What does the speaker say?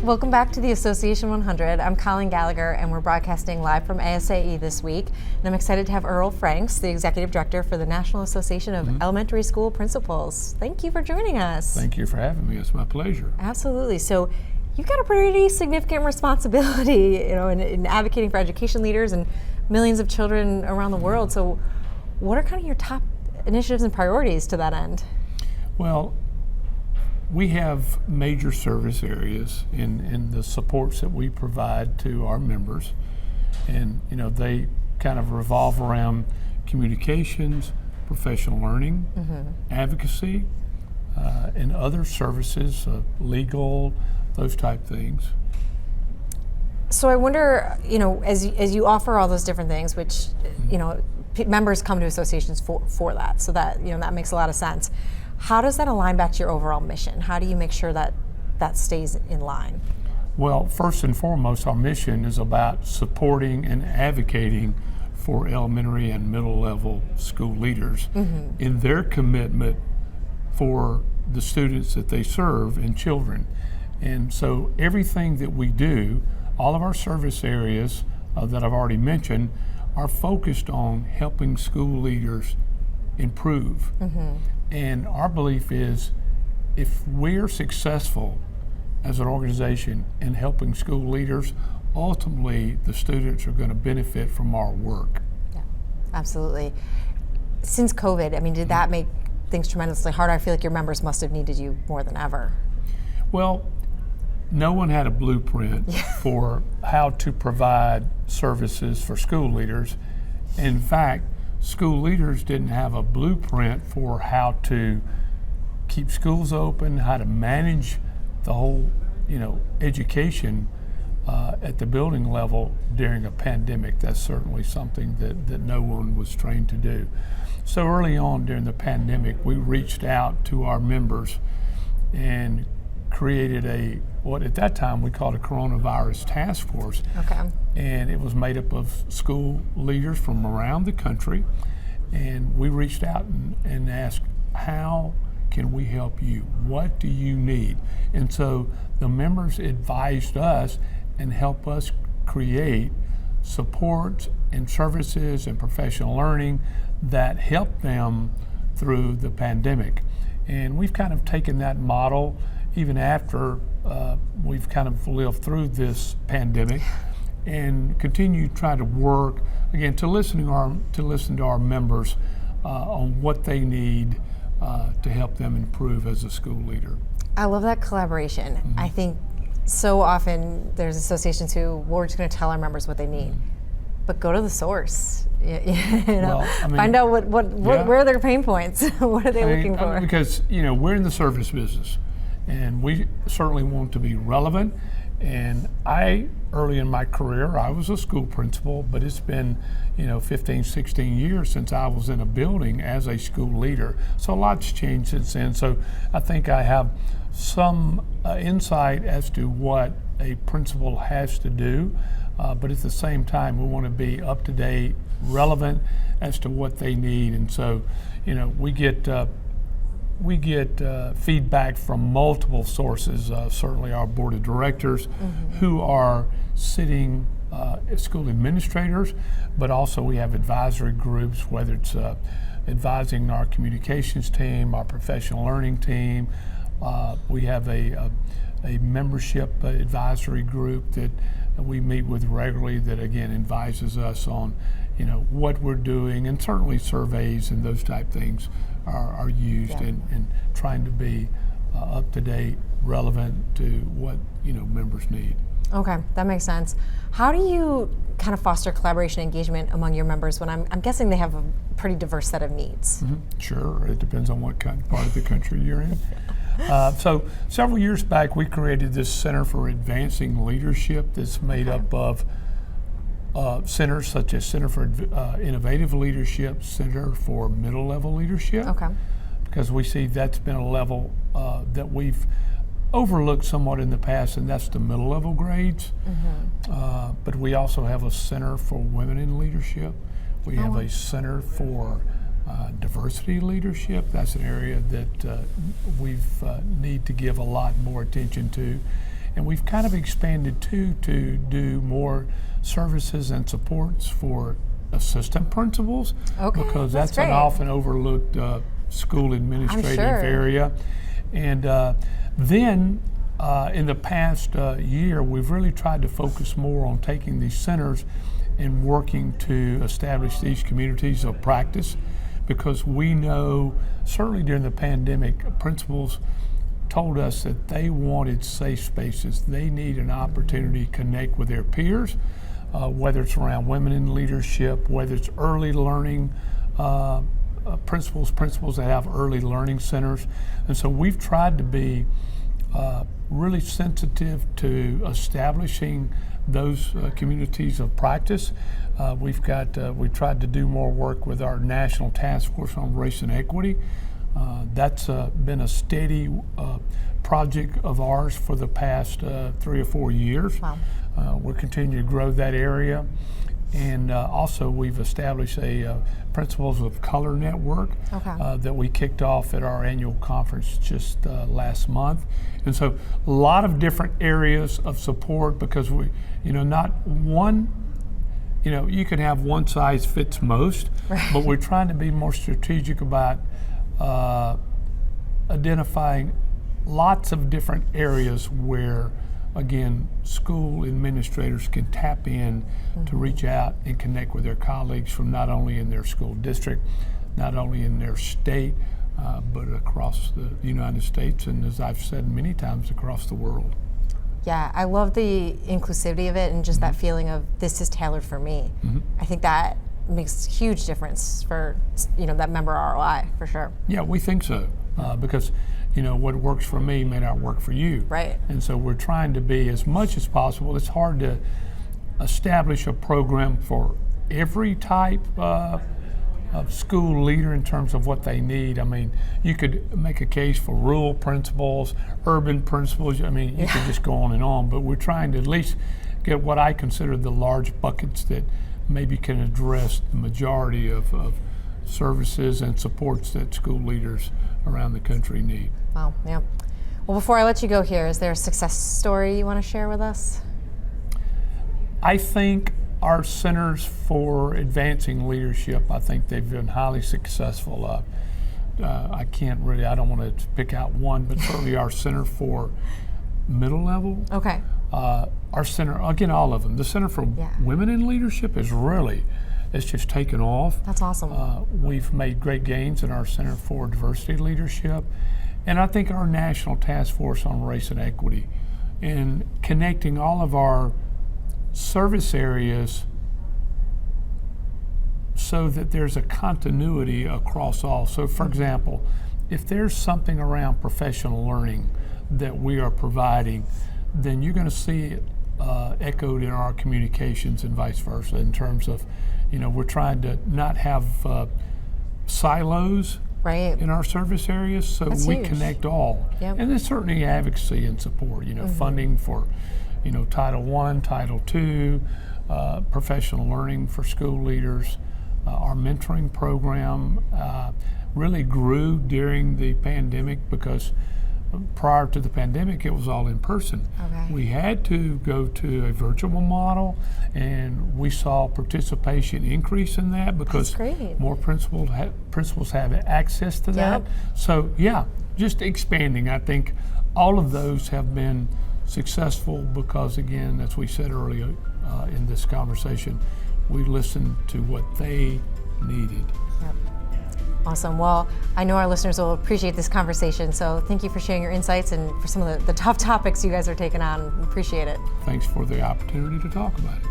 Welcome back to the Association 100. I'm Colleen Gallagher, and we're broadcasting live from ASAE this week. And I'm excited to have Earl Franks, the Executive Director for the National Association of Elementary School Principals. Thank you for joining us. Thank you for having me. It's my pleasure. Absolutely. So you've got a pretty significant responsibility, in advocating for education leaders and millions of children around the world. So what are kind of your top initiatives and priorities to that end? Well, we have major service areas in the supports that we provide to our members, and they kind of revolve around communications, professional learning, advocacy, and other services, legal, those type things. So I wonder, as you offer all those different things, which members come to associations for that, so that that makes a lot of sense. How does that align back to your overall mission? How do you make sure that that stays in line? Well, first and foremost, our mission is about supporting and advocating for elementary and middle level school leaders in their commitment for the students that they serve and children. And so everything that we do, all of our service areas that I've already mentioned, are focused on helping school leaders improve. And our belief is, if we're successful as an organization in helping school leaders, ultimately the students are going to benefit from our work. Yeah, absolutely. Since COVID, did that make things tremendously harder? I feel like your members must have needed you more than ever. Well, no one had a blueprint for how to provide services for school leaders. In fact, school leaders didn't have a blueprint for how to keep schools open, how to manage the whole, education at the building level during a pandemic. That's certainly something that no one was trained to do. So early on during the pandemic, we reached out to our members and created what at that time we called a coronavirus task force. Okay. And it was made up of school leaders from around the country. And we reached out and asked, how can we help you? What do you need? And so the members advised us and helped us create supports and services and professional learning that helped them through the pandemic. And we've kind of taken that model even after we've kind of lived through this pandemic, and continue to try to work again to listen to our members on what they need to help them improve as a school leader. I love that collaboration. I think so often there's associations we're just going to tell our members what they need, but go to the source. Find out where are their pain points. What are they looking for? Because we're in the service business, and we certainly want to be relevant. And early in my career, I was a school principal, but it's been 15, 16 years since I was in a building as a school leader. So a lot's changed since then. So I think I have some insight as to what a principal has to do, but at the same time, we want to be up to date, relevant as to what they need. And so, we get feedback from multiple sources, certainly our board of directors who are sitting school administrators, but also we have advisory groups, whether it's advising our communications team, our professional learning team. We have a membership advisory group that we meet with regularly that again advises us on what we're doing, and certainly surveys and those type things are used in trying to be up to date, relevant to what members need. Okay, that makes sense. How do you kind of foster collaboration and engagement among your members when I'm guessing they have a pretty diverse set of needs? Sure, it depends on what kind of part of the country you're in. So several years back, we created this Center for Advancing Leadership that's made up of centers such as Center for Innovative Leadership, Center for Middle Level Leadership, because we see that's been a level that we've overlooked somewhat in the past, and that's the middle level grades. But we also have a Center for Women in Leadership. We have a Center for diversity leadership. That's an area that we need to give a lot more attention to. And we've kind of expanded too to do more services and supports for assistant principals, because that's an great. often overlooked school administrative sure. area. And then in the past year, we've really tried to focus more on taking these centers and working to establish these communities of practice, because we know, certainly during the pandemic, principals told us that they wanted safe spaces. They need an opportunity to connect with their peers, whether it's around women in leadership, whether it's early learning principals that have early learning centers. And so we've tried to be really sensitive to establishing those communities of practice. We tried to do more work with our National Task Force on Race and Equity. That's been a steady project of ours for the past 3 or 4 years. Wow. We're continuing to grow that area. And also we've established a Principals of Color network that we kicked off at our annual conference just last month. And so a lot of different areas of support, because we, not one, you can have one size fits most, but we're trying to be more strategic about identifying lots of different areas where, again, school administrators can tap in to reach out and connect with their colleagues from not only in their school district, not only in their state, but across the United States, and as I've said many times, across the world. Yeah, I love the inclusivity of it, and just that feeling of this is tailored for me. I think that makes a huge difference for that member ROI, for sure. Yeah, we think so, because what works for me may not work for you. Right. And so we're trying to be, as much as possible, it's hard to establish a program for every type of school leader in terms of what they need. I mean, you could make a case for rural principals, urban principals. I mean, you could just go on and on, but we're trying to at least get what I consider the large buckets that maybe can address the majority of services and supports that school leaders around the country need. Wow, yeah. Well, before I let you go here, is there a success story you want to share with us? I think our centers for advancing leadership, I think they've been highly successful. I don't want to pick out one, but certainly our center for middle level. Okay. Our center, again, all of them. The Center for Women in Leadership it's just taken off. That's awesome. We've made great gains in our Center for Diversity Leadership. And I think our National Task Force on Race and Equity, in connecting all of our service areas so that there's a continuity across all. So for example, if there's something around professional learning that we are providing, then you're going to see it echoed in our communications and vice versa, in terms of, we're trying to not have silos in our service areas, so That's we huge. Connect all. Yep. And then certainly advocacy and support, funding for Title I, Title II, professional learning for school leaders. Our mentoring program really grew during the pandemic, because prior to the pandemic, it was all in person. Okay. We had to go to a virtual model, and we saw participation increase in that because more principals have access to that. So yeah, just expanding. I think all of those have been successful because, again, as we said earlier in this conversation, we listened to what they needed. Yep. Awesome. Well, I know our listeners will appreciate this conversation, so thank you for sharing your insights and for some of the tough topics you guys are taking on. Appreciate it. Thanks for the opportunity to talk about it.